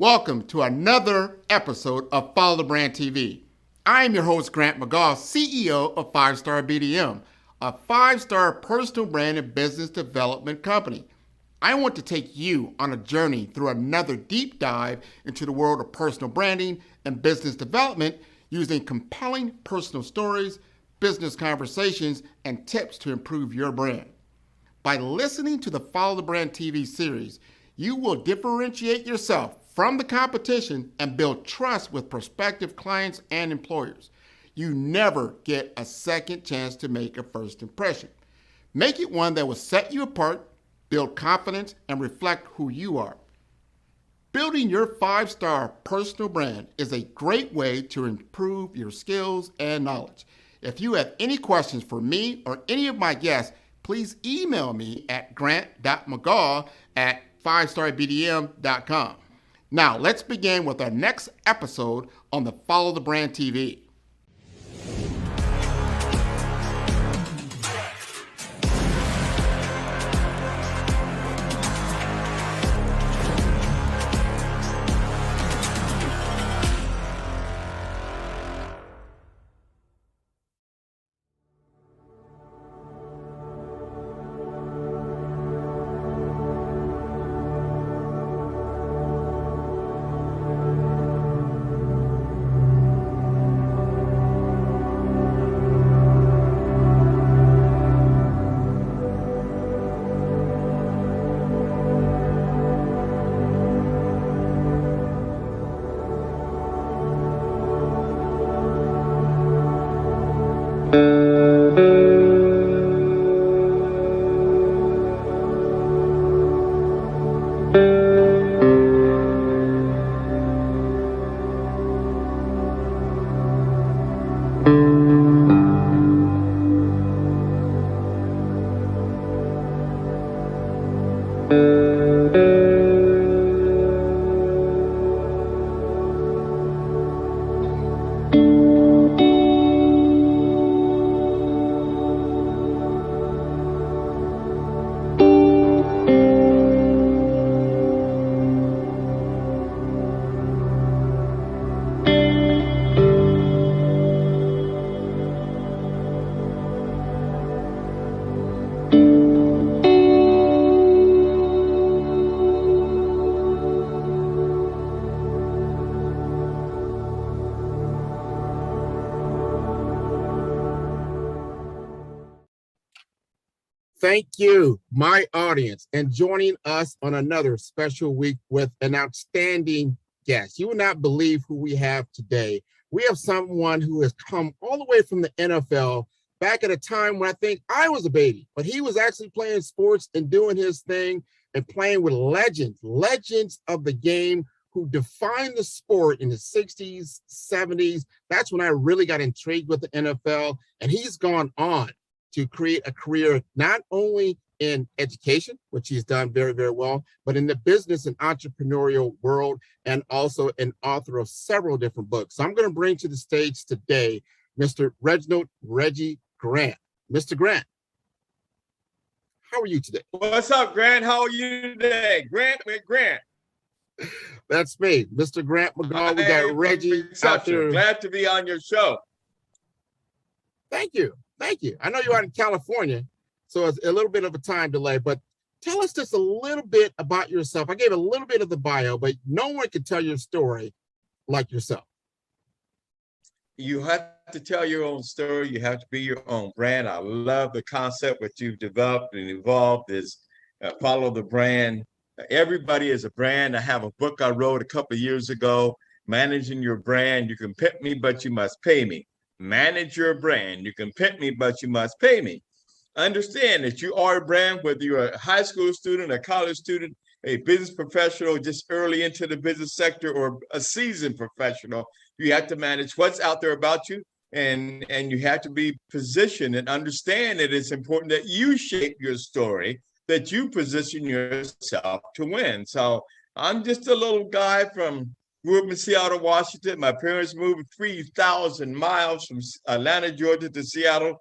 Welcome to another episode of Follow the Brand TV. I am your host, Grant McGaugh, CEO of 5-Star BDM, a 5-star personal brand and business development company. I want to take you on a journey through another deep dive into the world of personal branding and business development using compelling personal stories, business conversations, and tips to improve your brand. By listening to the Follow the Brand TV series, you will differentiate yourself from the competition and build trust with prospective clients and employers. You never get a second chance to make a first impression. Make it one that will set you apart, build confidence, and reflect who you are. Building your 5-star personal brand is a great way to improve your skills and knowledge. If you have any questions for me or any of my guests, please email me at grant.mcgaugh@5starbdm.com. Now, let's begin with our next episode on the Follow the Brand TV. Thank you, my audience, and joining us on another special week with an outstanding guest. You will not believe who we have today. We have someone who has come all the way from the NFL back at a time when I think I was a baby, but he was actually playing sports and doing his thing and playing with legends of the game who defined the sport in the 60s, 70s. That's when I really got intrigued with the NFL, and he's gone on to create a career not only in education, which he's done very, very well, but in the business and entrepreneurial world, and also an author of several different books. So I'm going to bring to the stage today Mr. Reggie Grant. Mr. Grant, how are you today? What's up, Grant? How are you today? Grant. That's me, Mr. Grant McGaugh. We got Reggie out there. Glad to be on your show. Thank you. I know you're out in California, so it's a little bit of a time delay, but tell us just a little bit about yourself. I gave a little bit of the bio, but no one can tell your story like yourself. You have to tell your own story. You have to be your own brand. I love the concept what you've developed and evolved is follow the brand. Everybody is a brand. I have a book I wrote a couple of years ago, Managing Your Brand. You can pick me, but you must pay me. Manage your brand. You can pick me, but you must pay me. Understand that you are a brand, whether you're a high school student, a college student, a business professional, just early into the business sector, or a seasoned professional. You have to manage what's out there about you, and you have to be positioned and understand that it's important that you shape your story, that you position yourself to win. So I'm just a little guy grew up in Seattle, Washington. My parents moved 3,000 miles from Atlanta, Georgia to Seattle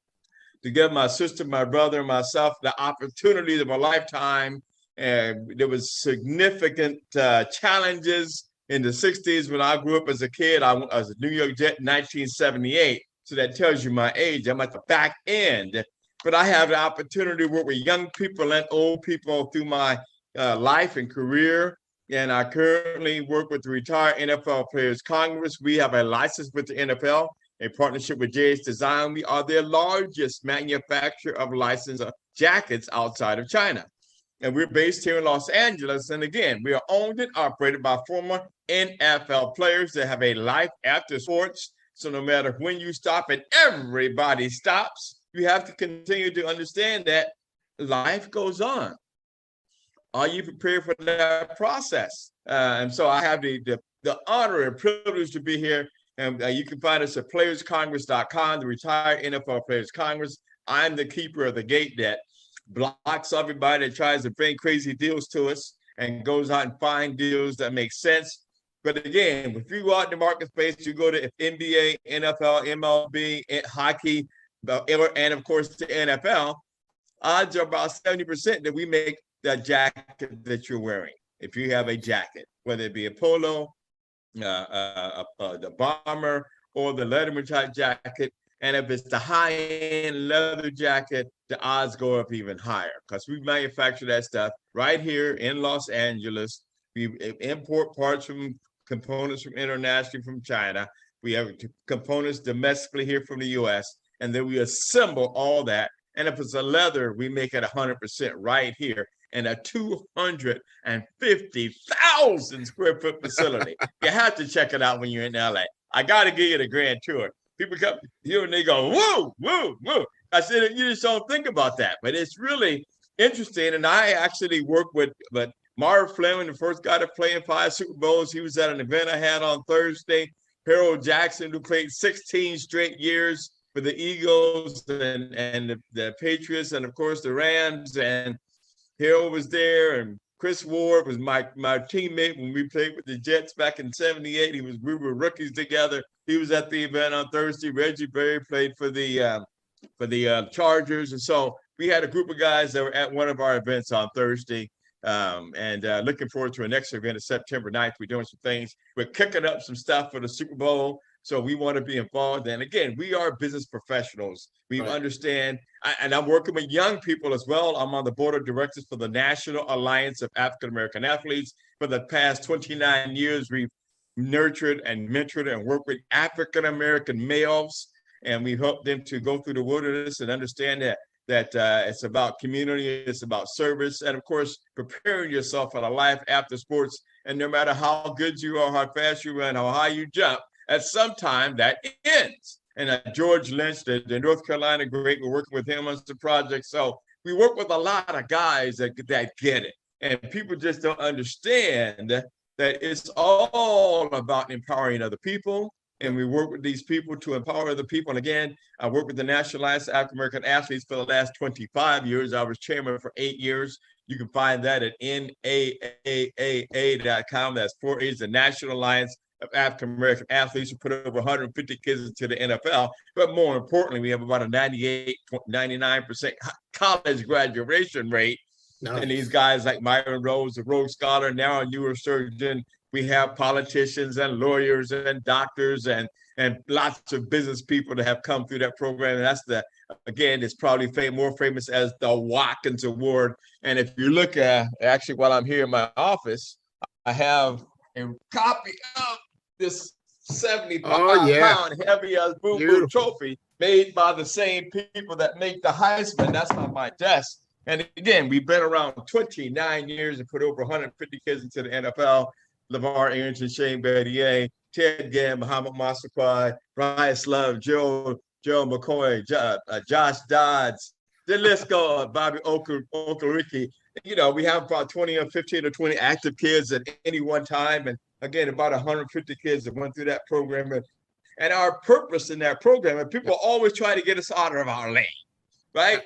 to give my sister, my brother, and myself the opportunities of a lifetime. And there was significant challenges in the 60s, when I grew up as a kid, I was a New York Jet in 1978. So that tells you my age. I'm at the back end. But I have the opportunity to work with young people and old people through my life and career. And I currently work with the Retired NFL Players Congress. We have a license with the NFL, a partnership with JH Design. We are the largest manufacturer of licensed jackets outside of China. And we're based here in Los Angeles. And again, we are owned and operated by former NFL players that have a life after sports. So no matter when you stop, and everybody stops, you have to continue to understand that life goes on. Are you prepared for that process? And so I have the honor and privilege to be here. And you can find us at playerscongress.com, the Retired NFL Players Congress. I'm the keeper of the gate that blocks everybody that tries to bring crazy deals to us and goes out and find deals that make sense. But again, if you go out in the market space, you go to NBA, NFL, MLB, hockey, and of course the NFL, odds are about 70% that we make that jacket that you're wearing. If you have a jacket, whether it be a polo, the bomber, or the Letterman type jacket, and if it's the high-end leather jacket, the odds go up even higher because we manufacture that stuff right here in Los Angeles. We import parts from components from internationally from China. We have components domestically here from the U.S., and then we assemble all that. And if it's a leather, we make it 100% right here in a 250,000 square foot facility. You have to check it out when you're in LA. I got to give you the grand tour. People come here and they go, woo, woo, woo. I said, you just don't think about that. But it's really interesting. And I actually work with Marv Fleming, the first guy to play in 5 Super Bowls. He was at an event I had on Thursday. Harold Jackson, who played 16 straight years for the Eagles and the Patriots, and of course the Rams. And Harold was there, and Chris Ward was my teammate when we played with the Jets back in '78. We were rookies together. He was at the event on Thursday. Reggie Grant played for the Chargers, and so we had a group of guys that were at one of our events on Thursday. And looking forward to our next event of September 9th. We're doing some things. We're cooking up some stuff for the Super Bowl. So we want to be involved. And again, we are business professionals. We understand, and I'm working with young people as well. I'm on the board of directors for the National Alliance of African American Athletes. For the past 29 years, we've nurtured and mentored and worked with African American males. And we've helped them to go through the wilderness and understand that it's about community, it's about service, and of course, preparing yourself for a life after sports. And no matter how good you are, how fast you run, how high you jump, at some time that ends. And George Lynch, the North Carolina great, we're working with him on some projects. So we work with a lot of guys that get it. And people just don't understand that it's all about empowering other people. And we work with these people to empower other people. And again, I work with the National Alliance of African American Athletes for the last 25 years. I was chairman for 8 years. You can find that at NAAAA.com. That's 4 A's, the National Alliance of African American Athletes, who put over 150 kids into the NFL. But more importantly, we have about a 99% college graduation rate. Nice. And these guys like Myron Rose, a Rhodes Scholar, now a neurosurgeon. We have politicians and lawyers and doctors and lots of business people that have come through that program. And that's again, it's probably more famous as the Watkins Award. And if you look at, actually, while I'm here in my office, I have a copy of this 75-pound heavy as boom boom trophy made by the same people that make the Heisman. That's on my desk. And again, we've been around 29 years and put over 150 kids into the NFL. LeVar Arrington, Shane Battier, Ted Ginn, Muhammad Massaquoi, Bryce Love, Joe McCoy, Josh Dodds, the list goes, Bobby Okereke. You know, we have about 15 or 20 active kids at any one time. And again, about 150 kids that went through that program. And our purpose in that program, and people always try to get us out of our lane, right?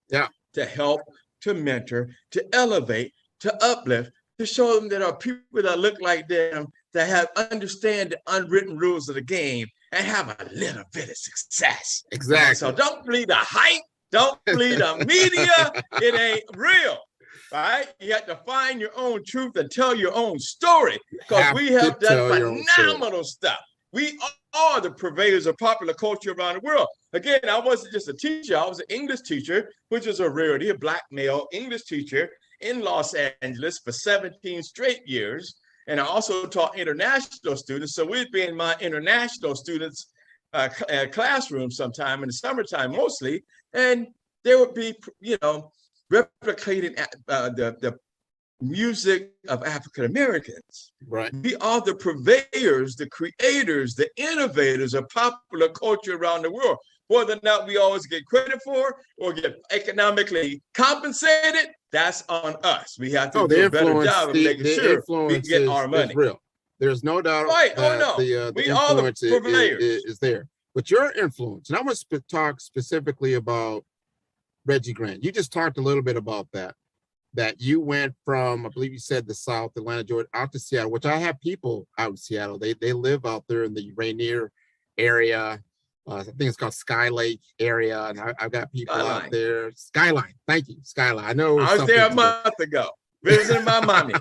Yeah. To help, to mentor, to elevate, to uplift, to show them that our people that look like them, that understand the unwritten rules of the game and have a little bit of success. Exactly. So don't believe the hype. Don't believe the media. It ain't real. right? You have to find your own truth and tell your own story, because we have done phenomenal stuff. We are the purveyors of popular culture around the world. Again, I wasn't just a teacher. I was an English teacher, which is a rarity, a Black male English teacher in Los Angeles for 17 straight years. And I also taught international students. So we'd be in my international students' classroom sometime in the summertime mostly. And there would be, replicating the music of African Americans. Right. We are the purveyors, the creators, the innovators of popular culture around the world. Whether or not we always get credit for or get economically compensated, that's on us. We have to do a better job of making sure we get our money. Is real. There's no doubt that the influence is there. But your influence, and I want to talk specifically about Reggie Grant. You just talked a little bit about that you went from, I believe you said, the South, Atlanta, Georgia, out to Seattle, which I have people out in Seattle. They live out there in the Rainier area. I think it's called Sky Lake area. And I've got people out there. Skyline. Thank you. Skyline. I know. I was there a month ago visiting my mommy.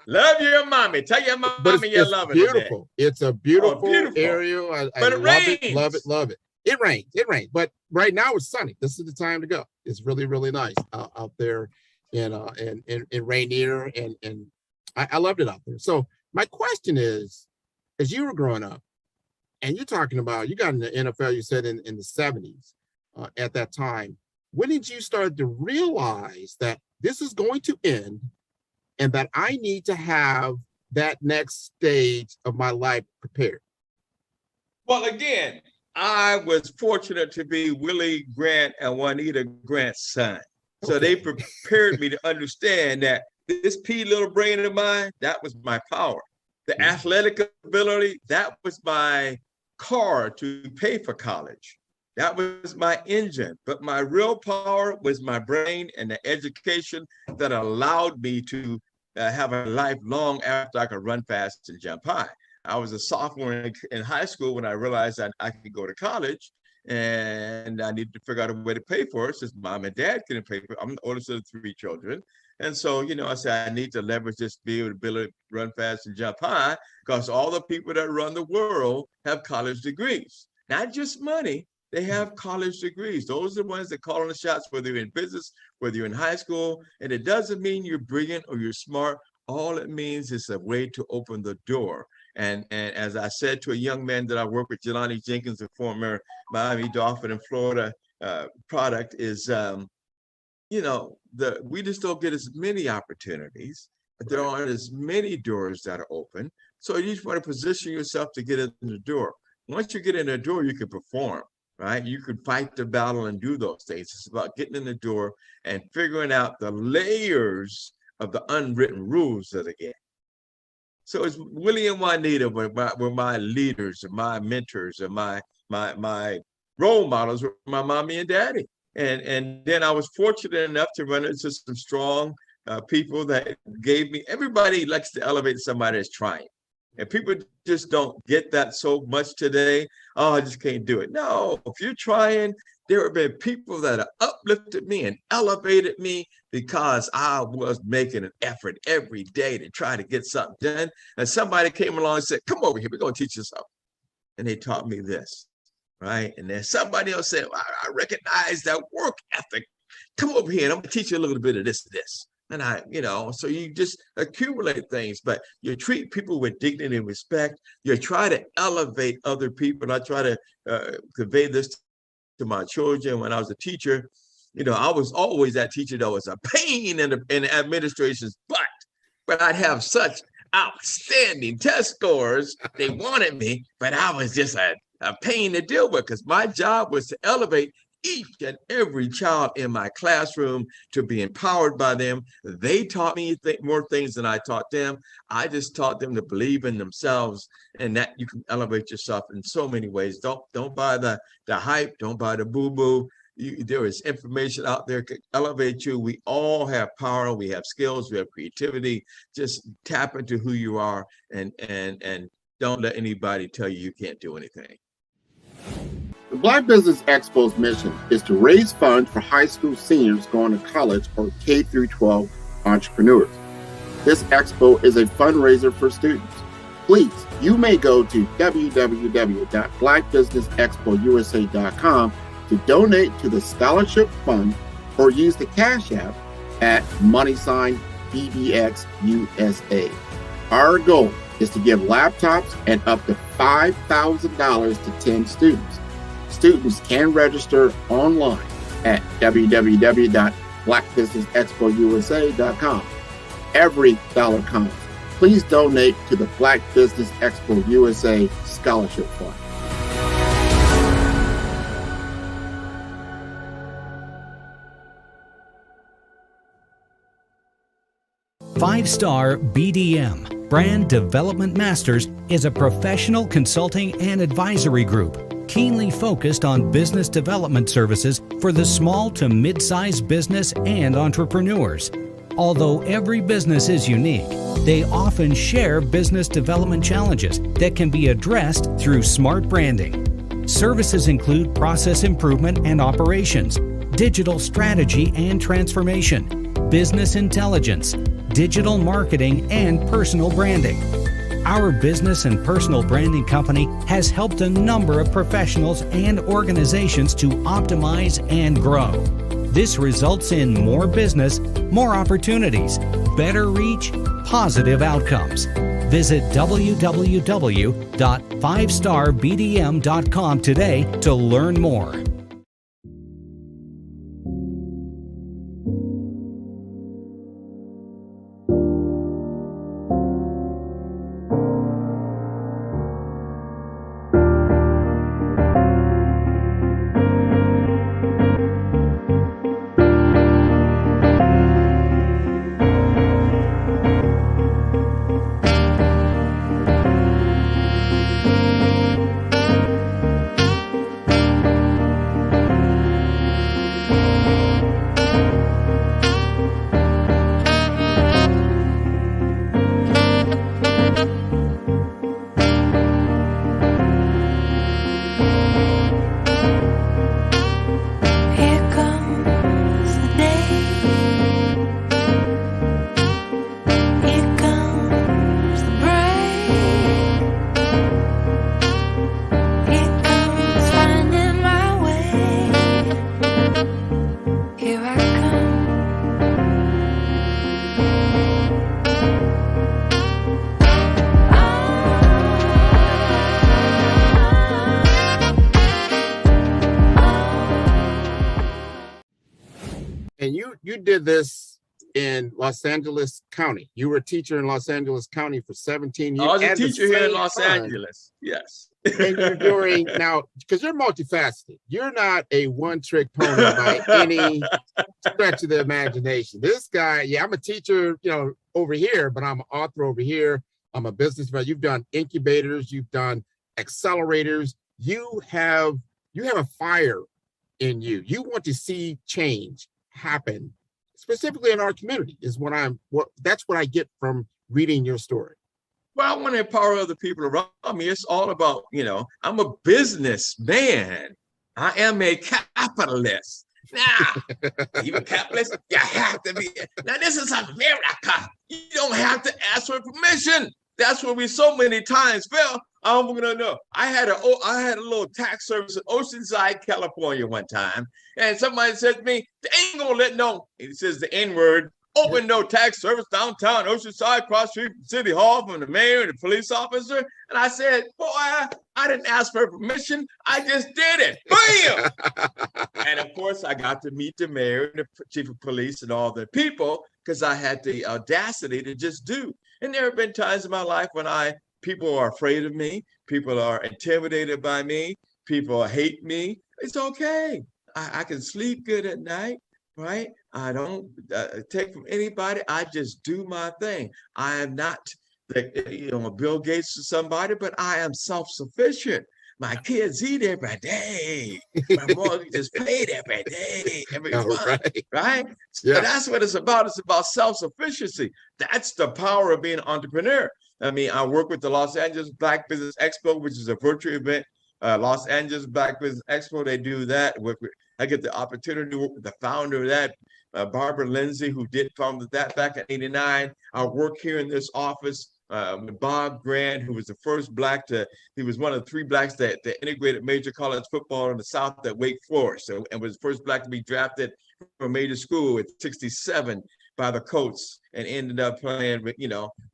Love your mommy. Tell your mommy you love it. Beautiful. It's a beautiful area. I love it. It rains. But right now it's sunny. This is the time to go. It's really, really nice out there in Rainier. And I loved it out there. So my question is, as you were growing up, and you're talking about, you got in the NFL, you said in the 70s at that time. When did you start to realize that this is going to end and that I need to have that next stage of my life prepared? Well, again, I was fortunate to be Willie Grant and Juanita Grant's son. So they prepared me to understand that this pea little brain of mine, that was my power. The athletic ability, that was my car to pay for college. That was my engine. But my real power was my brain and the education that allowed me to have a life long after I could run fast and jump high. I was a sophomore in high school when I realized that I could go to college, and I needed to figure out a way to pay for it since mom and dad couldn't pay for it. I'm the oldest of 3 children. And so, I said, I need to leverage this ability to run fast and jump high, because all the people that run the world have college degrees, not just money. They have college degrees. Those are the ones that call on the shots, whether you're in business, whether you're in high school. And it doesn't mean you're brilliant or you're smart. All it means is a way to open the door. And as I said to a young man that I work with, Jelani Jenkins, a former Miami Dolphin in Florida product, is, we just don't get as many opportunities, but there aren't as many doors that are open. So you just want to position yourself to get in the door. Once you get in the door, you can perform, right? You can fight the battle and do those things. It's about getting in the door and figuring out the layers of the unwritten rules of the game. So it's Willie and Juanita were my leaders, and my mentors, and my role models were my mommy and daddy. And then I was fortunate enough to run into some strong people that gave me, everybody likes to elevate somebody that's trying. And people just don't get that so much today. Oh, I just can't do it. No, if you're trying, there have been people that have uplifted me and elevated me because I was making an effort every day to try to get something done. And somebody came along and said, come over here, we're going to teach you something. And they taught me this, right? And then somebody else said, well, I recognize that work ethic. Come over here and I'm going to teach you a little bit of this. And so you just accumulate things, but you treat people with dignity and respect. You try to elevate other people. I try to convey this to my children. When I was a teacher, I was always that teacher that was a pain in the administration's butt, but I'd have such outstanding test scores. They wanted me, but I was just a pain to deal with, because my job was to elevate each and every child in my classroom to be empowered by them. They taught me more things than I taught them. I just taught them to believe in themselves, and that you can elevate yourself in so many ways. Don't buy the hype. Don't buy the boo-boo. There is information out there to elevate you. We all have power. We have skills. We have creativity. Just tap into who you are, and don't let anybody tell you can't do anything. The Black Business Expo's mission is to raise funds for high school seniors going to college or K through 12 entrepreneurs. This expo is a fundraiser for students. Please, you may go to www.blackbusinessexpousa.com to donate to the scholarship fund or use the Cash App at $BBXUSA. Our goal is to give laptops and up to $5,000 to 10 students. Students can register online at www.blackbusinessexpousa.com. Every dollar counts. Please donate to the Black Business Expo USA Scholarship Fund. Five-Star BDM, Brand Development Masters, is a professional consulting and advisory group keenly focused on business development services for the small to mid-sized business and entrepreneurs. Although every business is unique, they often share business development challenges that can be addressed through smart branding. Services include process improvement and operations, digital strategy and transformation, business intelligence, digital marketing, and personal branding. Our business and personal branding company has helped a number of professionals and organizations to optimize and grow. This results in more business, more opportunities, better reach, positive outcomes. Visit www.fivestarbdm.com today to learn more. And you did this in Los Angeles County. You were a teacher in Los Angeles County for 17 years. I was a teacher here in Los Angeles. Yes. And you're doing now, because you're multifaceted. You're not a one-trick pony by any stretch of the imagination. This guy, yeah, I'm a teacher, over here, but I'm an author over here. I'm a businessman. You've done incubators, you've done accelerators. You have a fire in you. You want to see change happen, specifically in our community. That's what I get from reading your story. Well, I want to empower other people around me. It's all about, I'm a businessman. I am a capitalist. Now, you a capitalist? You have to be. Now, this is America. You don't have to ask for permission. That's where we so many times fail. I'm gonna know. I had a little tax service in Oceanside, California one time, and somebody said to me, "They ain't gonna let no." It says the N-word. Open no tax service downtown Oceanside, cross street from City Hall, from the mayor and the police officer. And I said, "Boy, I didn't ask for permission. I just did it." Bam! And of course, I got to meet the mayor and the chief of police and all the people because I had the audacity to just do. And there have been times in my life when people are afraid of me, people are intimidated by me, people hate me. It's okay. I can sleep good at night, right? I don't take from anybody. I just do my thing. I am not Bill Gates or somebody, but I am self-sufficient. My kids eat every day. My mortgage is paid every day, every month, right? So that's what it's about. It's about self-sufficiency. That's the power of being an entrepreneur. I mean, I work with the Los Angeles Black Business Expo, which is a virtual event. Los Angeles Black Business Expo, they do that. I get the opportunity to work with the founder of that, Barbara Lindsay, who did founded that back in '89. I work here in this office with Bob Grant, who was the first he was one of the 3 Blacks that integrated major college football in the South at Wake Forest, and was the first Black to be drafted from a major school at 67 by the Colts, and ended up playing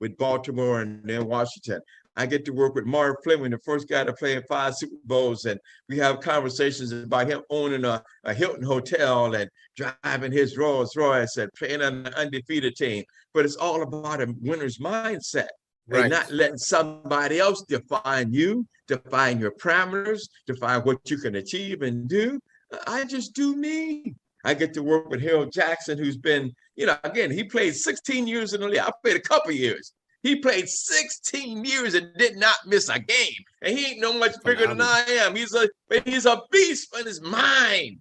with Baltimore and then Washington. I get to work with Marv Fleming, the first guy to play in 5 Super Bowls, and we have conversations about him owning a Hilton hotel and driving his Rolls Royce and playing on an undefeated team. But it's all about a winner's mindset. Right. And not letting somebody else define you, define your parameters, define what you can achieve and do. I just do me. I get to work with Harold Jackson, who's been, again, he played 16 years in the league. I played a couple years. He played 16 years and did not miss a game. And he ain't no much bigger than I am. He's a beast in his mind,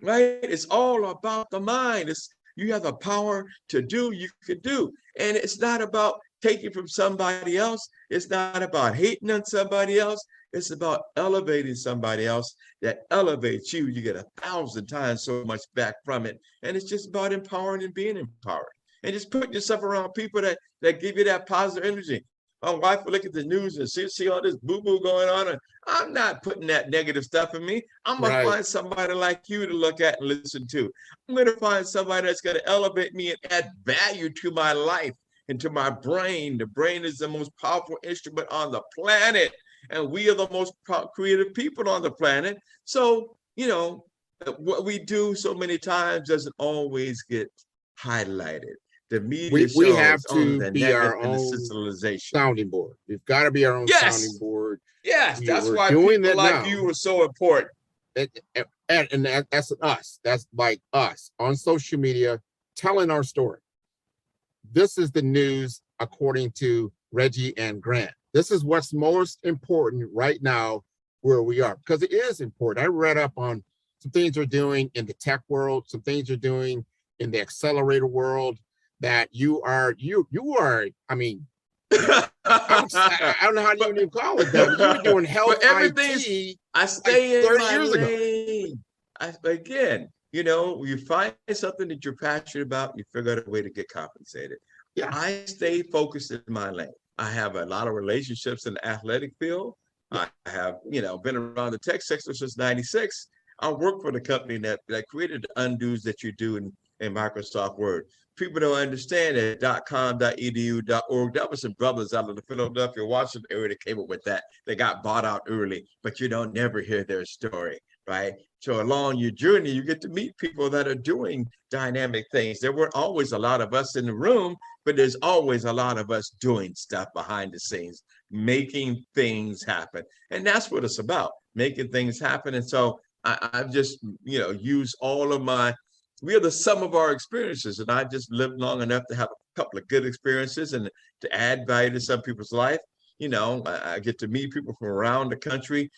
right? It's all about the mind. You have the power to do, you can do. And it's not about taking from somebody else. It's not about hating on somebody else. It's about elevating somebody else that elevates you. You get 1,000 times so much back from it. And it's just about empowering and being empowered. And just putting yourself around people that give you that positive energy. My wife will look at the news and see all this boo-boo going on. And I'm not putting that negative stuff in me. I'm going to find somebody like you to look at and listen to. I'm going to find somebody that's going to elevate me and add value to my life and to my brain. The brain is the most powerful instrument on the planet. And we are the most creative people on the planet. So, what we do so many times doesn't always get highlighted. The media we have to the be our own sounding board. We've got to be our own sounding board. Yes, that's why people like you are so important. And that's us. That's like us on social media, telling our story. This is the news according to Reggie and Grant. This is what's most important right now where we are, because it is important. I read up on some things they're doing in the tech world, some things they're doing in the accelerator world, that you are, I mean, I don't know how you even call it that. You were doing health IT. I stay like in my lane. Again, you find something that you're passionate about, you figure out a way to get compensated. Yeah, I stay focused in my lane. I have a lot of relationships in the athletic field. Yeah. I have, been around the tech sector since '96. I work for the company that created the undos that you do in Microsoft Word. People don't understand it. .com, .edu, .org. That was some brothers out of the Philadelphia, Washington area that came up with that. They got bought out early, but you don't never hear their story, right? So along your journey, you get to meet people that are doing dynamic things. There weren't always a lot of us in the room, but there's always a lot of us doing stuff behind the scenes, making things happen. And that's what it's about, making things happen. And so I've just, used all of we are the sum of our experiences. And I just lived long enough to have a couple of good experiences and to add value to some people's life. I get to meet people from around the country.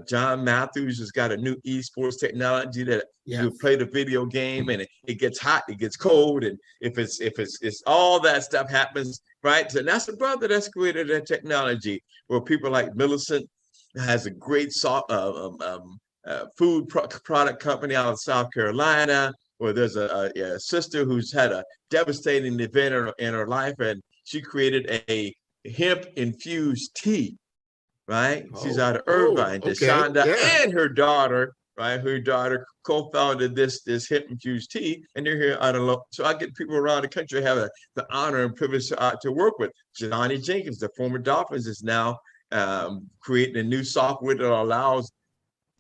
John Matthews has got a new eSports technology that you play the video game and it gets hot, it gets cold. And if it's all that stuff happens, right? So that's a brother that's created that technology where people like Millicent has a great food product company out of South Carolina, where there's a sister who's had a devastating event in her life, and she created a hemp-infused tea, right? She's out of Irvine. Deshaunda and her daughter, right? Her daughter co-founded this hemp-infused tea, and they're here out of so I get people around the country have the honor and privilege to work with. Johnny Jenkins, the former Dolphins, is now creating a new software that allows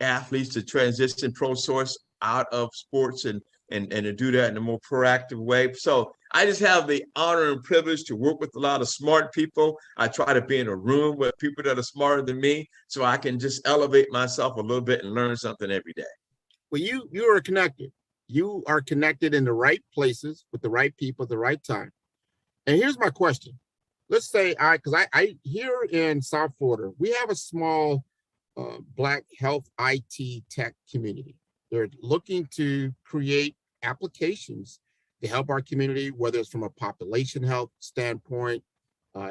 athletes to transition pro source out of sports and to do that in a more proactive way. So I just have the honor and privilege to work with a lot of smart people. I try to be in a room with people that are smarter than me so I can just elevate myself a little bit and learn something every day. Well, you are connected. You are connected in the right places with the right people at the right time. And here's my question. Let's say because I here in South Florida, we have a small Black health IT tech community. They're looking to create applications to help our community, whether it's from a population health standpoint,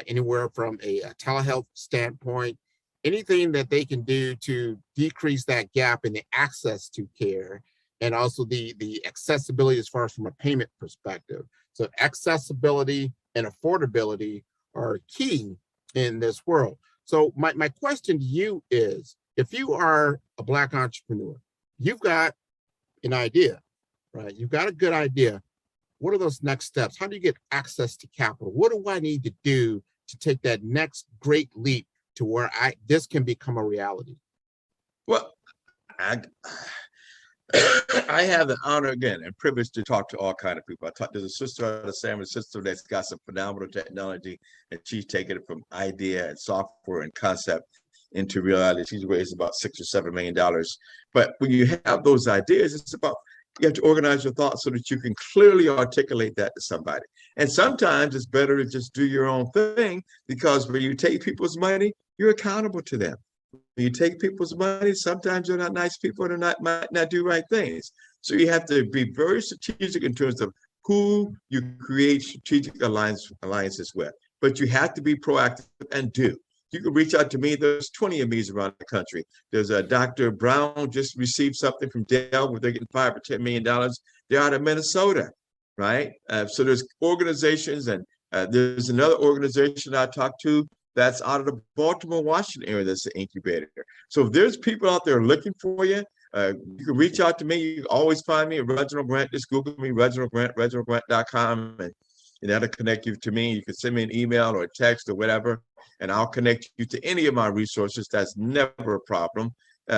anywhere from a telehealth standpoint, anything that they can do to decrease that gap in the access to care and also the accessibility as far as from a payment perspective. So accessibility and affordability are key in this world. So my question to you is, if you are a Black entrepreneur, you've got an idea, right? You've got a good idea. What are those next steps? How do you get access to capital? What do I need to do to take that next great leap to where this can become a reality? Well, I have the honor again and privilege to talk to all kinds of people. There's a sister out of San Francisco that's got some phenomenal technology, and she's taken it from idea and software and concept into reality. She's raised about $6 or $7 million. But when you have those ideas, it's about, you have to organize your thoughts so that you can clearly articulate that to somebody. And sometimes it's better to just do your own thing, because when you take people's money, you're accountable to them. When you take people's money, sometimes they're not nice people and might not do right things. So you have to be very strategic in terms of who you create strategic alliances with. But you have to be proactive and do. You can reach out to me. There's 20 of me around the country. There's a Dr. Brown just received something from Dell where they're getting $5 or $10 million. They're out of Minnesota, right? So there's organizations, and there's another organization I talked to that's out of the Baltimore, Washington area. That's the incubator. So if there's people out there looking for you, you can reach out to me. You can always find me at Reginald Grant. Just Google me, Reginald Grant, reginaldgrant.com, and that'll connect you to me. You can send me an email or a text or whatever, and I'll connect you to any of my resources. That's never a problem. We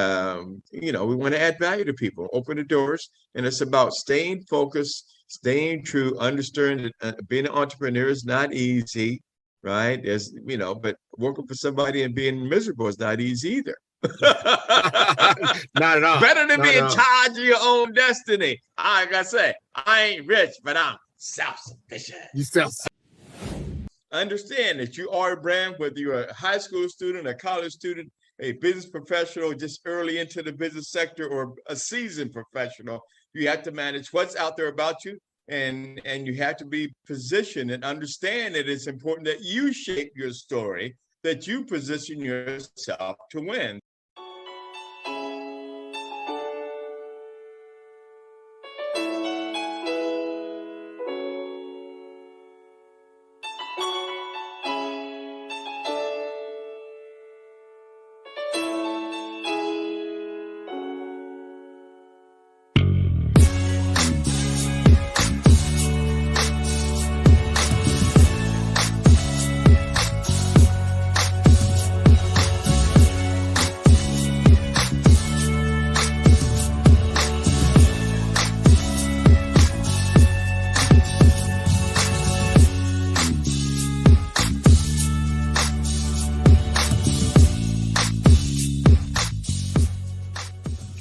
want to add value to people, open the doors, and it's about staying focused, staying true, understanding that being an entrepreneur is not easy, right? But working for somebody and being miserable is not easy either. Not at all. Better than being in charge of your own destiny. Like I say, I ain't rich, but I'm self-sufficient. You self-sufficient. Understand that you are a brand, whether you're a high school student, a college student, a business professional, just early into the business sector, or a seasoned professional. You have to manage what's out there about you, and you have to be positioned and understand that it's important that you shape your story, that you position yourself to win.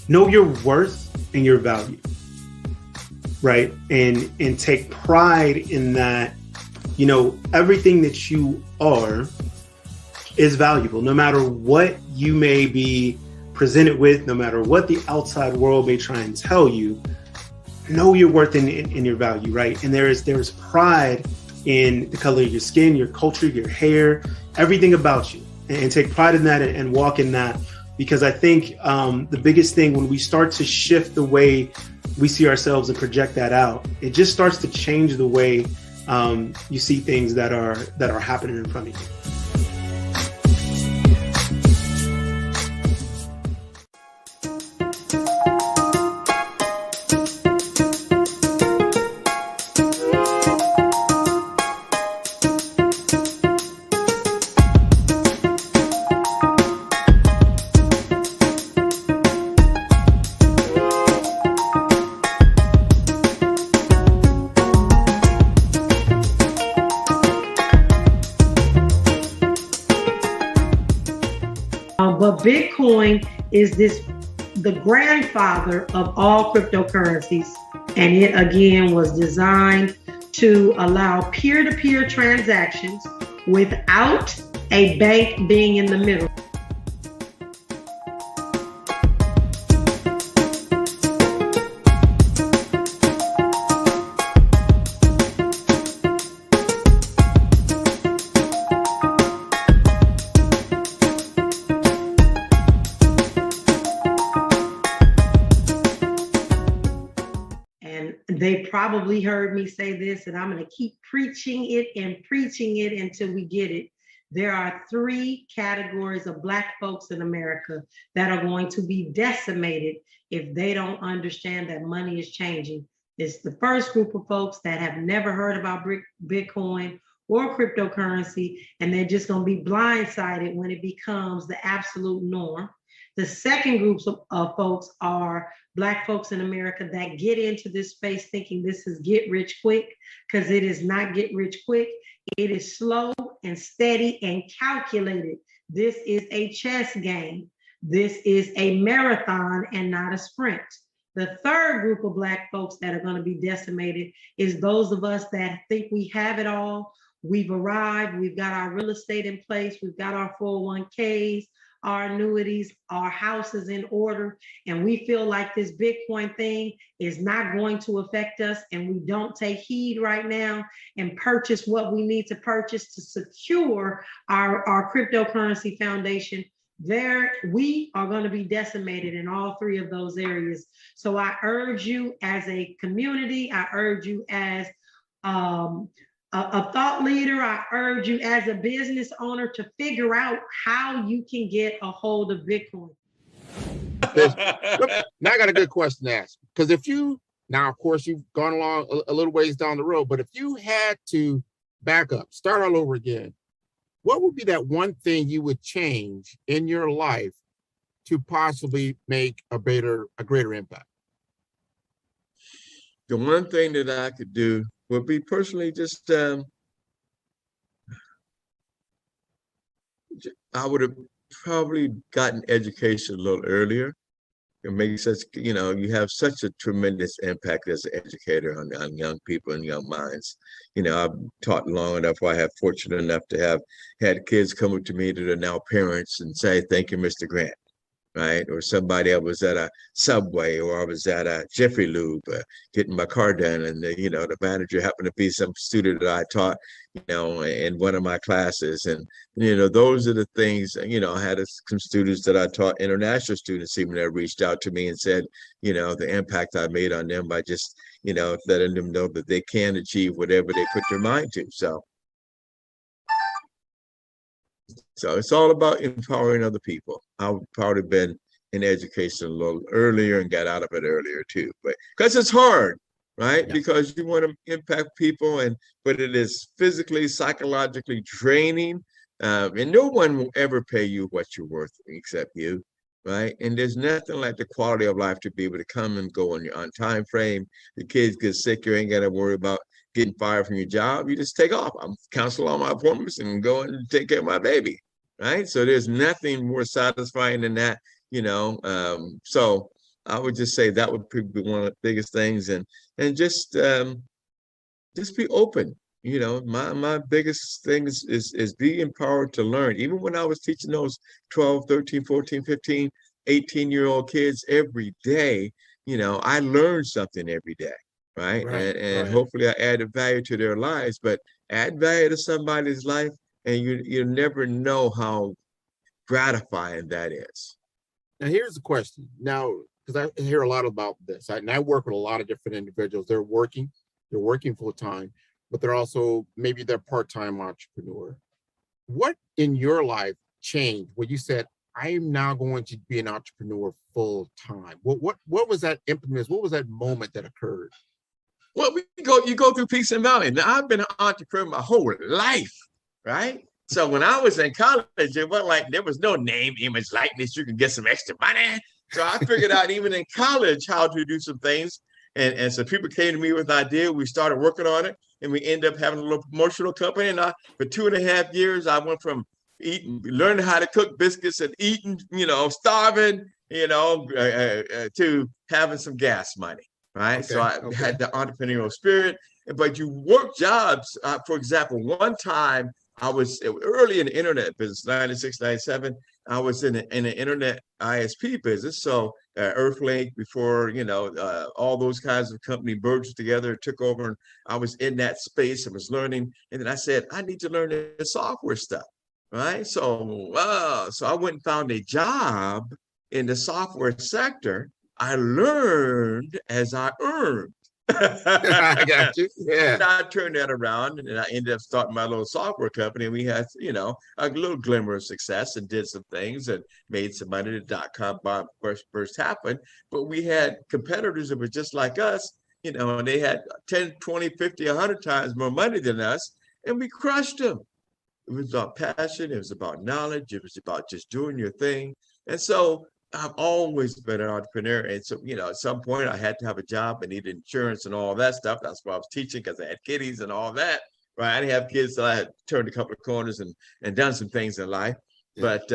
Know your worth and your value, right? And take pride in that, everything that you are is valuable, no matter what you may be presented with, no matter what the outside world may try and tell you. Know your worth and your value, right? And there is pride in the color of your skin, your culture, your hair, everything about you, and take pride in that and walk in that. Because I think the biggest thing, when we start to shift the way we see ourselves and project that out, it just starts to change the way you see things that are happening in front of you. But Bitcoin is the grandfather of all cryptocurrencies. And it, again, was designed to allow peer-to-peer transactions without a bank being in the middle. and they probably heard me say this, and I'm going to keep preaching it and preaching it until we get it. There are 3 categories of Black folks in America that are going to be decimated if they don't understand that money is changing. It's the first group of folks that have never heard about Bitcoin or cryptocurrency, and they're just going to be blindsided when it becomes the absolute norm. The second groups of folks are Black folks in America that get into this space thinking this is get rich quick, because it is not get rich quick. It is slow and steady and calculated. This is a chess game. This is a marathon and not a sprint. The third group of Black folks that are going to be decimated is those of us that think we have it all. We've arrived. We've got our real estate in place. We've got our 401ks, our annuities, our houses in order, and we feel like this Bitcoin thing is not going to affect us, and we don't take heed right now and purchase what we need to purchase to secure our cryptocurrency foundation. There, we are going to be decimated in all 3 of those areas. So I urge you as a community, I urge you as a thought leader, I urge you as a business owner to figure out how you can get a hold of Bitcoin. Now I got a good question to ask. Because now, of course, you've gone along a little ways down the road, but if you had to back up, start all over again, what would be that one thing you would change in your life to possibly make a greater impact? The one thing that I could do would be personally just, I would have probably gotten education a little earlier. It makes such, you have such a tremendous impact as an educator on young people and young minds. I've taught long enough where I have fortunate enough to have had kids come up to me that are now parents and say, "Thank you, Mr. Grant." Right? Or somebody, I was at a Subway or I was at a Jiffy Lube getting my car done, and the manager happened to be some student that I taught, in one of my classes. And, those are the things, I had some students that I taught, international students even, that reached out to me and said, the impact I made on them by just, letting them know that they can achieve whatever they put their mind to. So it's all about empowering other people. I would probably been in education a little earlier and got out of it earlier too, but because it's hard, right? Yeah. Because you want to impact people, but it is physically, psychologically draining, and no one will ever pay you what you're worth except you, right? And there's nothing like the quality of life to be able to come and go on time frame. The kids get sick, you ain't got to worry about getting fired from your job. You just take off. I'm cancel all my appointments and go and take care of my baby, right? So there's nothing more satisfying than that, So I would just say that would be one of the biggest things, and just be open. My biggest thing is be empowered to learn. Even when I was teaching those 12, 13, 14, 15, 18-year-old kids every day, I learned something every day. Right. And hopefully I added value to their lives, but add value to somebody's life, and you never know how gratifying that is. Now, here's the question. Now, because I hear a lot about this, and I work with a lot of different individuals. They're working full time, but maybe they're part-time entrepreneur. What in your life changed when you said, I am now going to be an entrepreneur full time? What was that impetus? What was that moment that occurred? Well, you go through peaks and valleys. Now, I've been an entrepreneur my whole life, right? So when I was in college, it wasn't like there was no name, image, likeness. You could get some extra money. So I figured out even in college how to do some things. And so people came to me with an idea. We started working on it, and we ended up having a little promotional company. And for 2.5 years, I went from learning how to cook biscuits and eating, starving, to having some gas money. Right. Okay, so I had the entrepreneurial spirit, but you work jobs. For example, one time I was early in the internet business, 96, 97. I was in an internet ISP business. So Earthlink, before, all those kinds of company merged together, took over. And I was in that space. I was learning. And then I said, I need to learn the software stuff. Right. So I went and found a job in the software sector. I learned as I earned. I got you. Yeah. And I turned that around, and I ended up starting my little software company. And we had, a little glimmer of success and did some things and made some money. The .com bomb first happened, but we had competitors that were just like us, and they had 10, 20, 50, 100 times more money than us, and we crushed them. It was about passion. It was about knowledge. It was about just doing your thing. And so I've always been an entrepreneur. And so, at some point I had to have a job and needed insurance and all that stuff. That's why I was teaching, because I had kiddies and all that, right? I didn't have kids, so I had turned a couple of corners and done some things in life. Yeah. But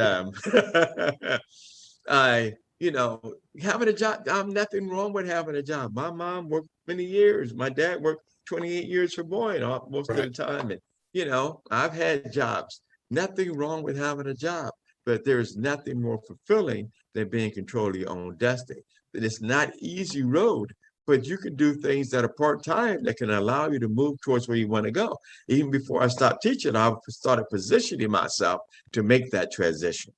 having a job, nothing wrong with having a job. My mom worked many years. My dad worked 28 years for Boeing most of the time. And, I've had jobs. Nothing wrong with having a job, but there's nothing more fulfilling than being in control of your own destiny. But it's not easy road, but you can do things that are part-time that can allow you to move towards where you want to go. Even before I stopped teaching, I started positioning myself to make that transition,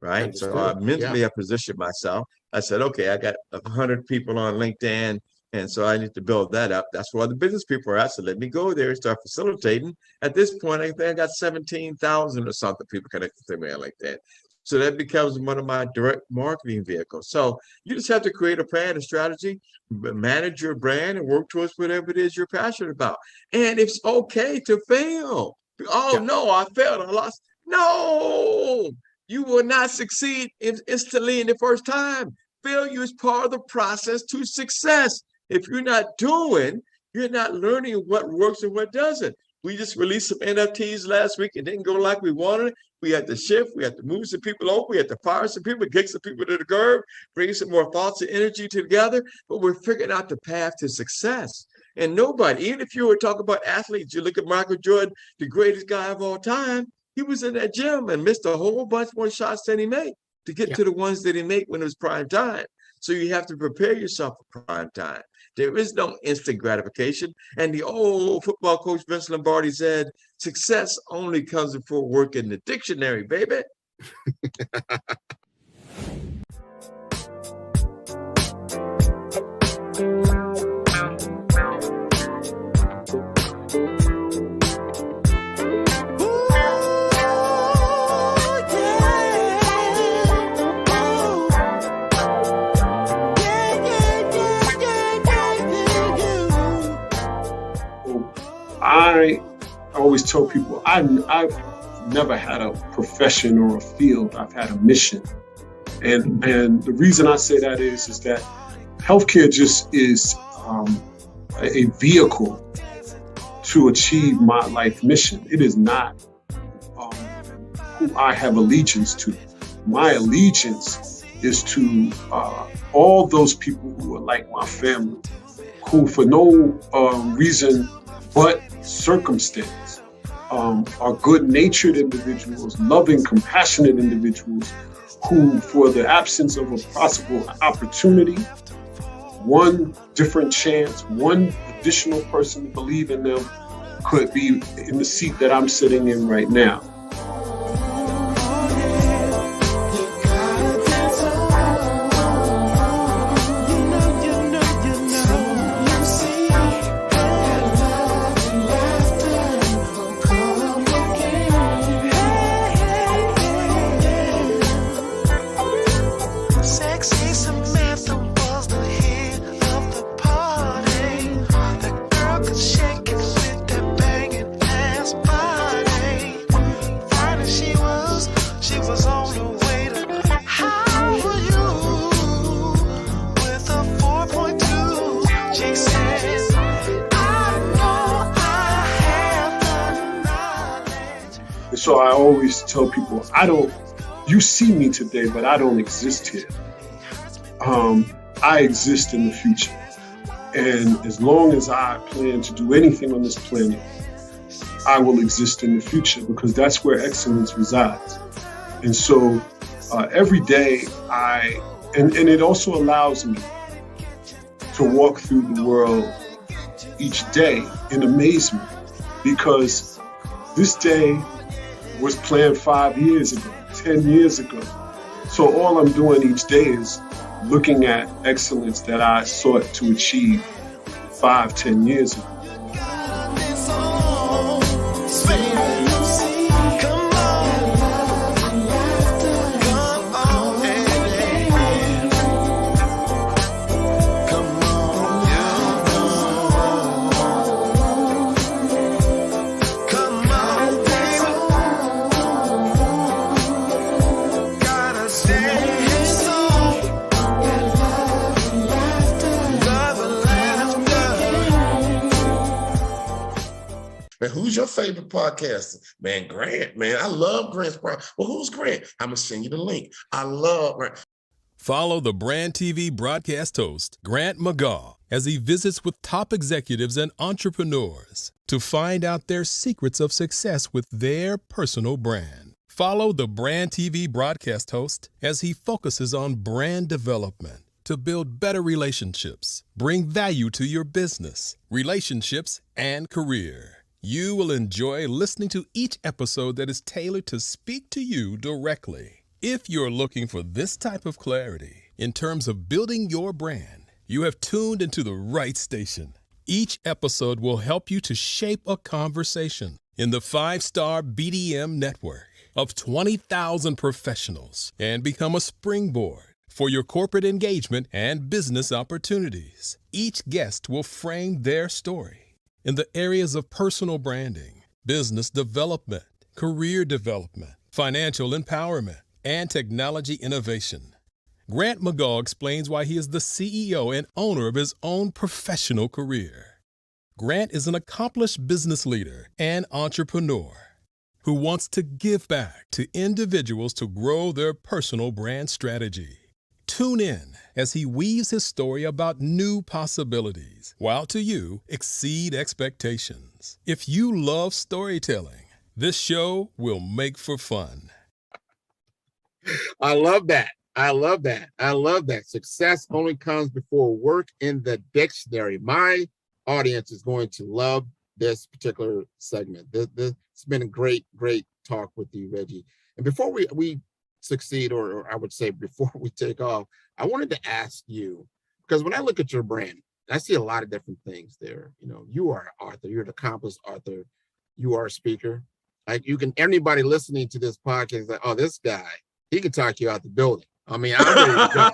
right? Understood. So mentally, I positioned myself. I said, okay, I got 100 people on LinkedIn, and so I need to build that up. That's where the business people are at. So let me go there and start facilitating. At this point, I think I got 17,000 or something people connected to me on LinkedIn. So that becomes one of my direct marketing vehicles. So you just have to create a plan and strategy, manage your brand, and work towards whatever it is you're passionate about. And it's okay to fail. Oh, no, I failed. I lost. No, you will not succeed instantly in the first time. Failure is part of the process to success. If you're not doing, you're not learning what works and what doesn't. We just released some NFTs last week. It didn't go like we wanted it. We had to shift. We had to move some people over. We had to fire some people, kick some people to the curb, bring some more thoughts and energy together. But we're figuring out the path to success. And nobody, even if you were talking about athletes, you look at Michael Jordan, the greatest guy of all time, he was in that gym and missed a whole bunch more shots than he made to get to the ones that he made when it was prime time. So you have to prepare yourself for prime time. There is no instant gratification. And the old football coach, Vince Lombardi, said, success only comes before work in the dictionary, baby. I always tell people I've never had a profession or a field. I've had a mission. And the reason I say that is that healthcare just is a vehicle to achieve my life mission. It is not who I have allegiance to. My allegiance is to all those people who are like my family, who for no reason but circumstance are good-natured individuals, loving, compassionate individuals who, for the absence of a possible opportunity, one different chance, one additional person to believe in them, could be in the seat that I'm sitting in right now. So I always tell people, you see me today, but I don't exist here. I exist in the future. And as long as I plan to do anything on this planet, I will exist in the future, because that's where excellence resides. And so every day and it also allows me to walk through the world each day in amazement, because this day was planned 5 years ago, 10 years ago. So all I'm doing each day is looking at excellence that I sought to achieve 5-10 years ago. Man, who's your favorite podcaster? Man, Grant, man. I love Grant's podcast. Well, who's Grant? I'm going to send you the link. I love Grant. Follow the Brand TV broadcast host, Grant McGaugh, as he visits with top executives and entrepreneurs to find out their secrets of success with their personal brand. Follow the Brand TV broadcast host as he focuses on brand development to build better relationships, bring value to your business, relationships, and career. You will enjoy listening to each episode that is tailored to speak to you directly. If you're looking for this type of clarity in terms of building your brand, you have tuned into the right station. Each episode will help you to shape a conversation in the 5-star BDM network of 20,000 professionals and become a springboard for your corporate engagement and business opportunities. Each guest will frame their story in the areas of personal branding, business development, career development, financial empowerment, and technology innovation. Grant McGaugh explains why he is the CEO and owner of his own professional career. Grant is an accomplished business leader and entrepreneur who wants to give back to individuals to grow their personal brand strategy. Tune in as he weaves his story about new possibilities, while to you exceed expectations. If you love storytelling, this show will make for fun. I love that. I love that. I love that. Success only comes before work in the dictionary. My audience is going to love this particular segment. It's been a great talk with you, Reggie. And before we succeed, or I would say before we take off, I wanted to ask you, because when I look at your brand, I see a lot of different things there. You know, you are an author, you're an accomplished author, you are a speaker. Like, anybody listening to this podcast is like, oh, this guy, he can talk you out the building. I mean, I'm ready to go.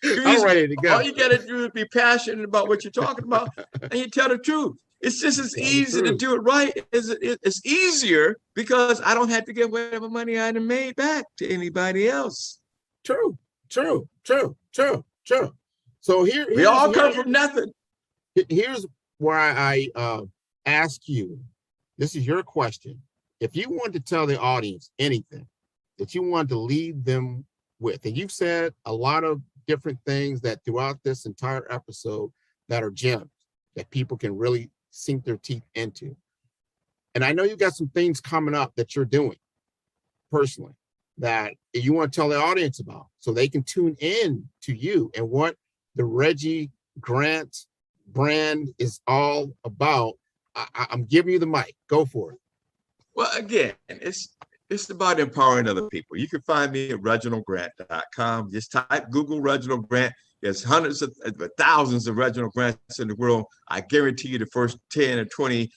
I'm ready to go. All you got to do is be passionate about what you're talking about, and you tell the truth. It's just as easy to do it right as it's easier, because I don't have to give whatever money I done made back to anybody else. True. So we all come from nothing. Here's why I ask you. This is your question. If you want to tell the audience anything that you want to leave them with, and you've said a lot of different things that throughout this entire episode that are gems that people can really sink their teeth into. And I know you got some things coming up that you're doing personally that you want to tell the audience about, so they can tune in to you and what the Reggie Grant brand is all about. I'm giving you the mic. Go for it. Well, again, it's about empowering other people. You can find me at reginaldgrant.com. Just type Google Reginald Grant. There's hundreds of thousands of Reginald Grants in the world. I guarantee you the first 10 or 20,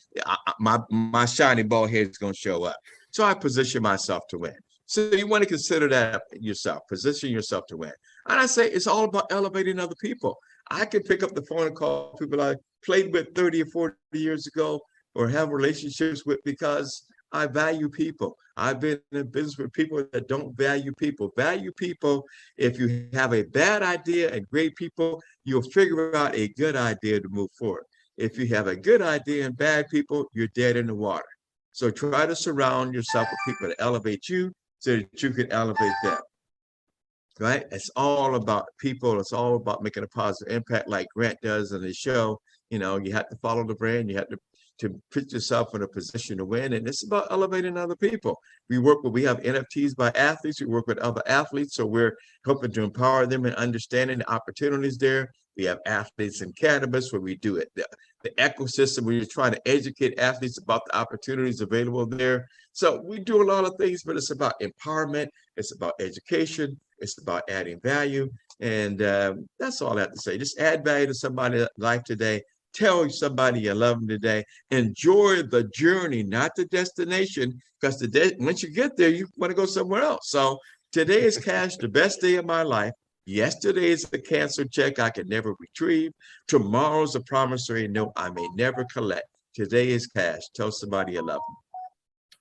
my shiny bald head is going to show up. So I position myself to win. So you want to consider that yourself, position yourself to win. And I say it's all about elevating other people. I can pick up the phone and call people I played with 30 or 40 years ago or have relationships with, because I value people. I've been in business with people that don't value people. Value people. If you have a bad idea and great people, you'll figure out a good idea to move forward. If you have a good idea and bad people, you're dead in the water. So try to surround yourself with people that elevate you so that you can elevate them. Right? It's all about people. It's all about making a positive impact like Grant does on his show. You know, you have to follow the brand. You have to put yourself in a position to win. And it's about elevating other people. We have NFTs by athletes. We work with other athletes. So we're hoping to empower them and understanding the opportunities there. We have athletes in cannabis where we do it. The ecosystem, we're trying to educate athletes about the opportunities available there. So we do a lot of things, but it's about empowerment. It's about education. It's about adding value. And that's all I have to say. Just add value to somebody's life today. Tell somebody you love them today. Enjoy the journey, not the destination, because once you get there, you want to go somewhere else. So today is cash, the best day of my life. Yesterday is a canceled check I can never retrieve. Tomorrow's a promissory note I may never collect. Today is cash. Tell somebody you love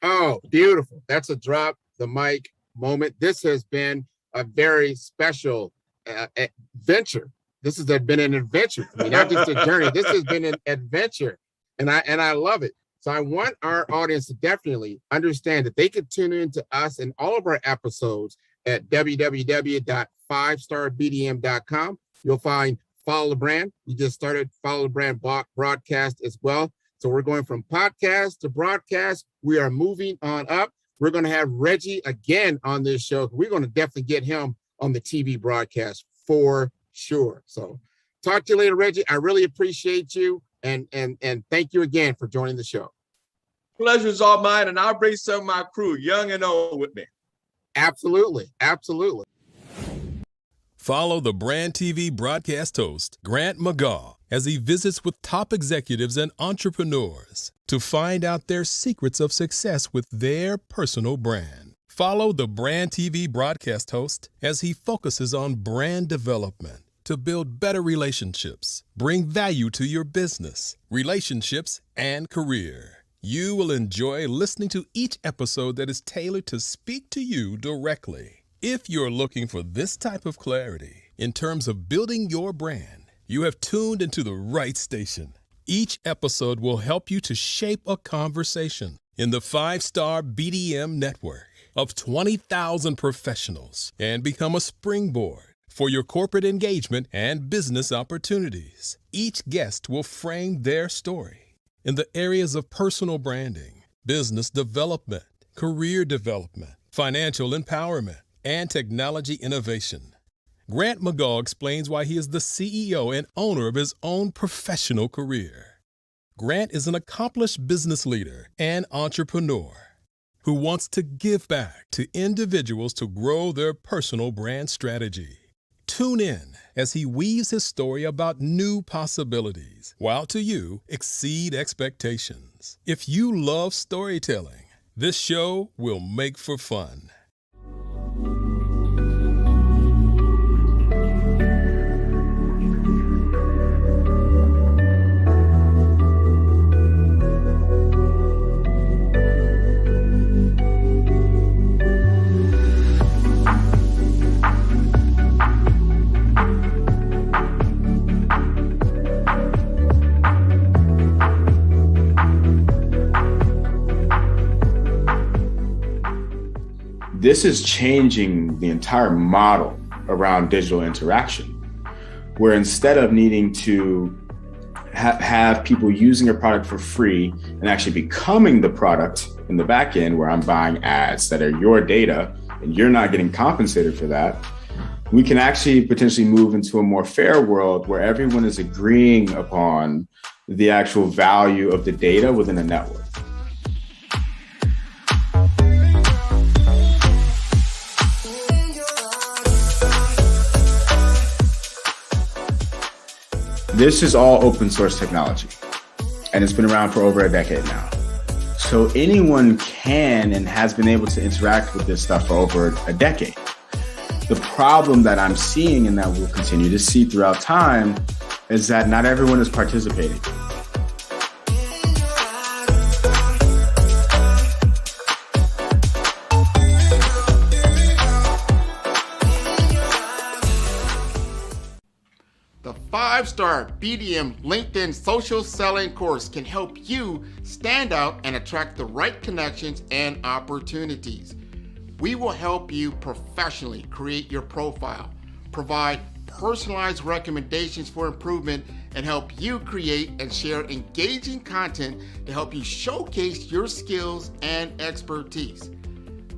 them. Oh, beautiful. That's a drop the mic moment. This has been a very special adventure. This has been an adventure for me, not just a journey. This has been an adventure, and I love it. So I want our audience to definitely understand that they could tune into us and all of our episodes at www.5starbdm.com. You'll find Follow the Brand. We just started Follow the Brand broadcast as well. So we're going from podcast to broadcast. We are moving on up. We're going to have Reggie again on this show. We're going to definitely get him on the TV broadcast for sure. So talk to you later, Reggie. I really appreciate you. And thank you again for joining the show. Pleasure's all mine, and I'll bring some of my crew, young and old, with me. Absolutely. Absolutely. Follow the Brand TV broadcast host, Grant McGaugh, as he visits with top executives and entrepreneurs to find out their secrets of success with their personal brand. Follow the Brand TV broadcast host as he focuses on brand development to build better relationships, bring value to your business, relationships, and career. You will enjoy listening to each episode that is tailored to speak to you directly. If you're looking for this type of clarity in terms of building your brand, you have tuned into the right station. Each episode will help you to shape a conversation in the 5-Star BDM network of 20,000 professionals and become a springboard for your corporate engagement and business opportunities. Each guest will frame their story in the areas of personal branding, business development, career development, financial empowerment, and technology innovation. Grant McGaugh explains why he is the CEO and owner of his own professional career. Grant is an accomplished business leader and entrepreneur who wants to give back to individuals to grow their personal brand strategy. Tune in as he weaves his story about new possibilities, while to you exceed expectations. If you love storytelling, this show will make for fun. This is changing the entire model around digital interaction, where instead of needing to have people using a product for free and actually becoming the product in the back end, where I'm buying ads that are your data and you're not getting compensated for that, we can actually potentially move into a more fair world where everyone is agreeing upon the actual value of the data within a network. This is all open source technology, and it's been around for over a decade now. So anyone can and has been able to interact with this stuff for over a decade. The problem that I'm seeing, and that we'll continue to see throughout time, is that not everyone is participating. The 5-Star BDM LinkedIn Social Selling course can help you stand out and attract the right connections and opportunities. We will help you professionally create your profile, provide personalized recommendations for improvement, and help you create and share engaging content to help you showcase your skills and expertise.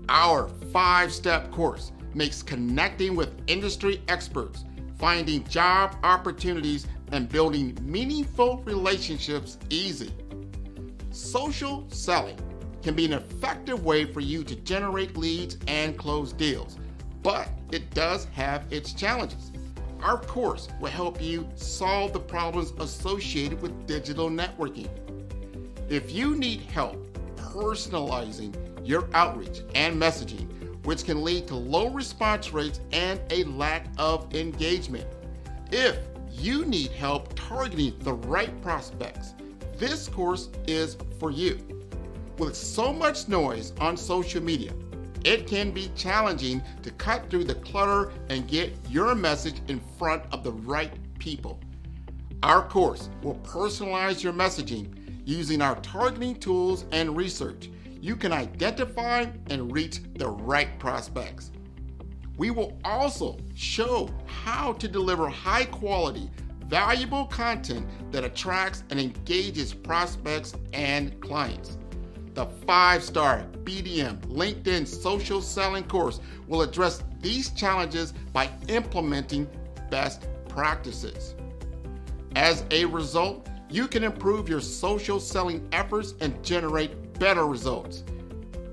Our 5-step course makes connecting with industry experts, finding job opportunities, and building meaningful relationships easy. Social selling can be an effective way for you to generate leads and close deals, but it does have its challenges. Our course will help you solve the problems associated with digital networking. If you need help personalizing your outreach and messaging, which can lead to low response rates and a lack of engagement. If you need help targeting the right prospects, this course is for you. With so much noise on social media, it can be challenging to cut through the clutter and get your message in front of the right people. Our course will personalize your messaging using our targeting tools and research. You can identify and reach the right prospects. We will also show how to deliver high quality, valuable content that attracts and engages prospects and clients. The 5-star BDM LinkedIn social selling course will address these challenges by implementing best practices. As a result, you can improve your social selling efforts and generate better results.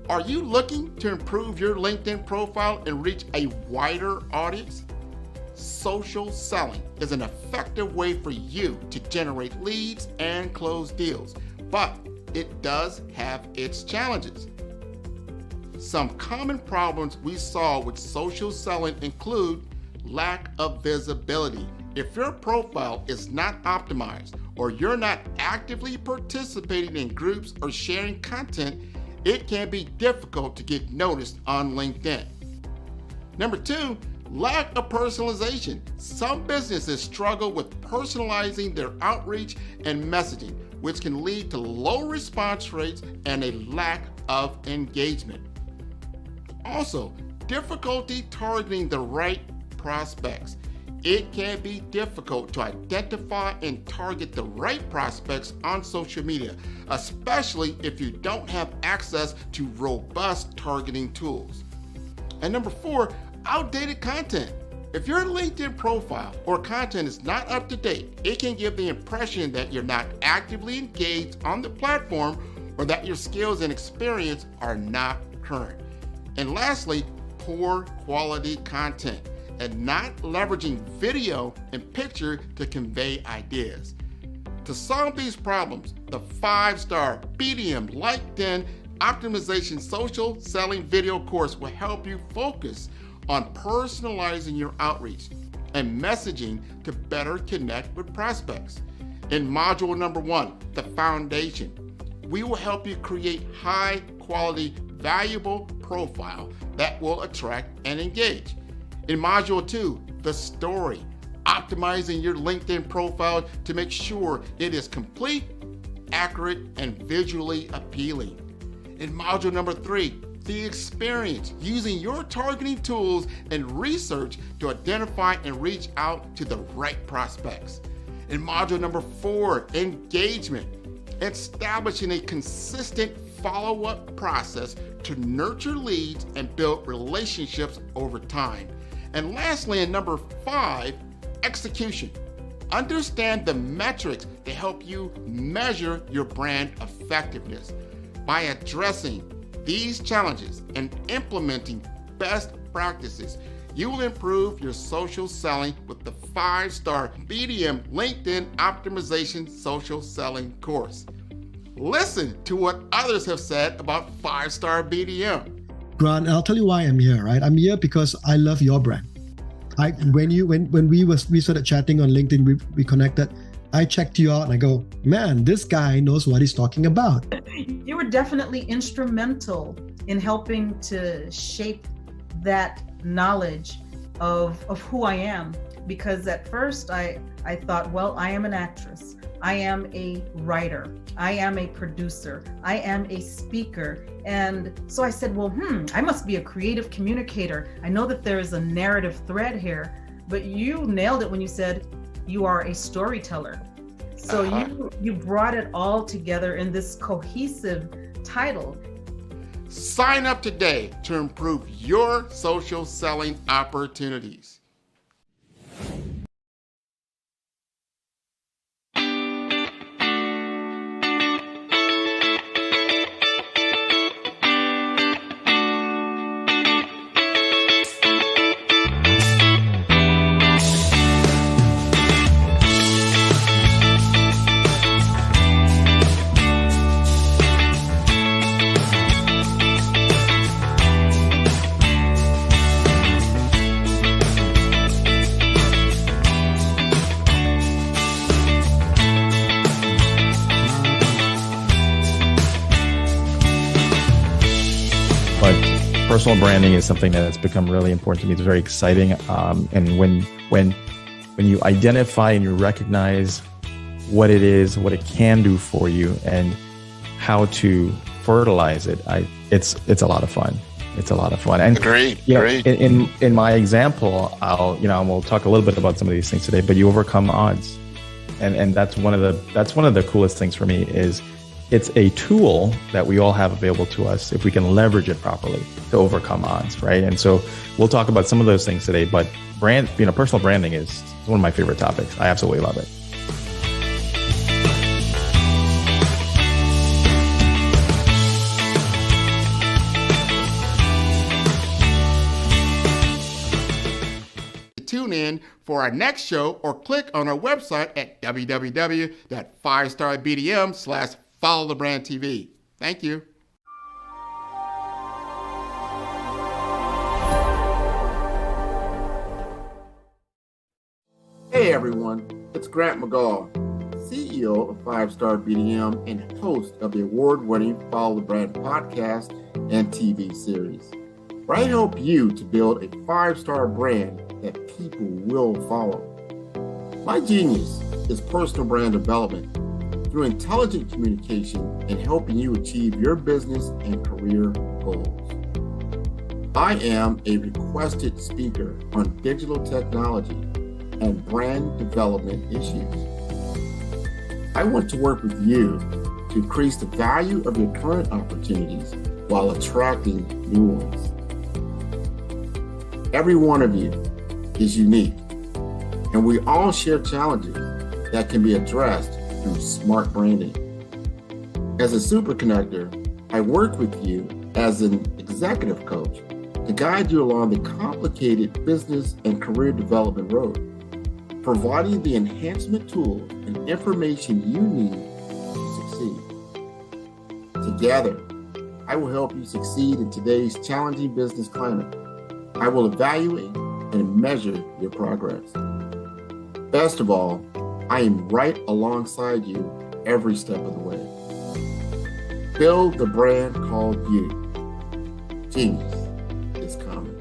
Are you looking to improve your LinkedIn profile and reach a wider audience? Social selling is an effective way for you to generate leads and close deals, but it does have its challenges. Some common problems we saw with social selling include lack of visibility. If your profile is not optimized or you're not actively participating in groups or sharing content, it can be difficult to get noticed on LinkedIn. Number 2, lack of personalization. Some businesses struggle with personalizing their outreach and messaging, which can lead to low response rates and a lack of engagement. Also, difficulty targeting the right prospects. It can be difficult to identify and target the right prospects on social media, especially if you don't have access to robust targeting tools. And number 4, outdated content. If your LinkedIn profile or content is not up to date, it can give the impression that you're not actively engaged on the platform or that your skills and experience are not current. And lastly, poor quality content and not leveraging video and picture to convey ideas. To solve these problems, the 5-star BDM LinkedIn Optimization Social Selling Video course will help you focus on personalizing your outreach and messaging to better connect with prospects. In module number 1, the foundation, we will help you create high quality, valuable profile that will attract and engage. In module 2, the story, optimizing your LinkedIn profile to make sure it is complete, accurate, and visually appealing. In module number 3, the experience, using your targeting tools and research to identify and reach out to the right prospects. In module number 4, engagement, establishing a consistent follow-up process to nurture leads and build relationships over time. And lastly, in number 5, execution. Understand the metrics to help you measure your brand effectiveness. By addressing these challenges and implementing best practices, you will improve your social selling with the 5-star BDM LinkedIn Optimization Social Selling course. Listen to what others have said about 5-star BDM. Grant, I'll tell you why I'm here, right? I'm here because I love your brand. When we started chatting on LinkedIn, we connected. I checked you out and I go, man, this guy knows what he's talking about. You were definitely instrumental in helping to shape that knowledge of who I am. Because at first I thought, well, I am an actress. I am a writer. I am a producer. I am a speaker. And so I said, well, I must be a creative communicator. I know that there is a narrative thread here, but you nailed it when you said you are a storyteller. So you brought it all together in this cohesive title. Sign up today to improve your social selling opportunities. Personal branding is something that's become really important to me. It's very exciting. And when you identify and you recognize what it is, what it can do for you, and how to fertilize it, it's a lot of fun. It's a lot of fun. And Agreed. In my example, we'll talk a little bit about some of these things today, but you overcome odds. And that's one of the coolest things for me is it's a tool that we all have available to us if we can leverage it properly to overcome odds, right? And so we'll talk about some of those things today, but personal branding is one of my favorite topics. I absolutely love it. Tune in for our next show or click on our website at www.5starbdm/followthebrandtv. Thank you. Hey everyone, it's Grant McGaugh, CEO of 5-Star BDM and host of the award-winning Follow the Brand podcast and TV series, where I help you to build a 5-star brand that people will follow. My genius is personal brand development through intelligent communication and helping you achieve your business and career goals. I am a requested speaker on digital technology and brand development issues. I want to work with you to increase the value of your current opportunities while attracting new ones. Every one of you is unique, and we all share challenges that can be addressed through smart branding. As a super connector, I work with you as an executive coach to guide you along the complicated business and career development road, providing the enhancement tools and information you need to succeed. Together, I will help you succeed in today's challenging business climate. I will evaluate and measure your progress. Best of all, I am right alongside you every step of the way. Build the brand called you. Genius is coming.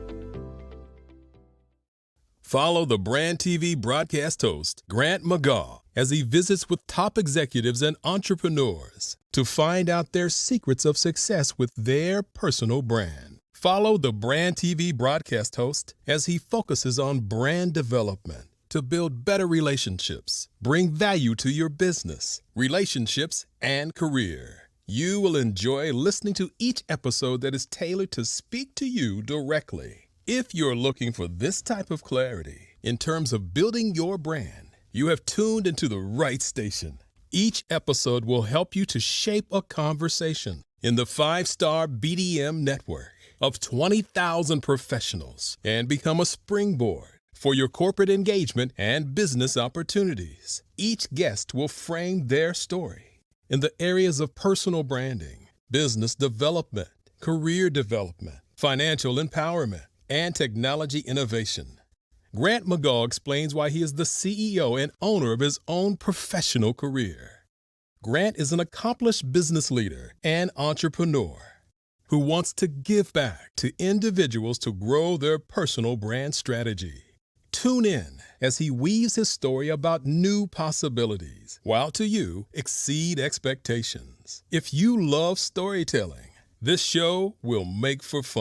Follow the Brand TV broadcast host, Grant McGaugh, as he visits with top executives and entrepreneurs to find out their secrets of success with their personal brand. Follow the Brand TV broadcast host as he focuses on brand development to build better relationships, bring value to your business, relationships, and career. You will enjoy listening to each episode that is tailored to speak to you directly. If you're looking for this type of clarity in terms of building your brand, you have tuned into the right station. Each episode will help you to shape a conversation in the 5-Star BDM network of 20,000 professionals and become a springboard for your corporate engagement and business opportunities. Each guest will frame their story in the areas of personal branding, business development, career development, financial empowerment, and technology innovation. Grant McGaugh explains why he is the CEO and owner of his own professional career. Grant is an accomplished business leader and entrepreneur who wants to give back to individuals to grow their personal brand strategy. Tune in as he weaves his story about new possibilities, while to you exceed expectations. If you love storytelling, this show will make for fun.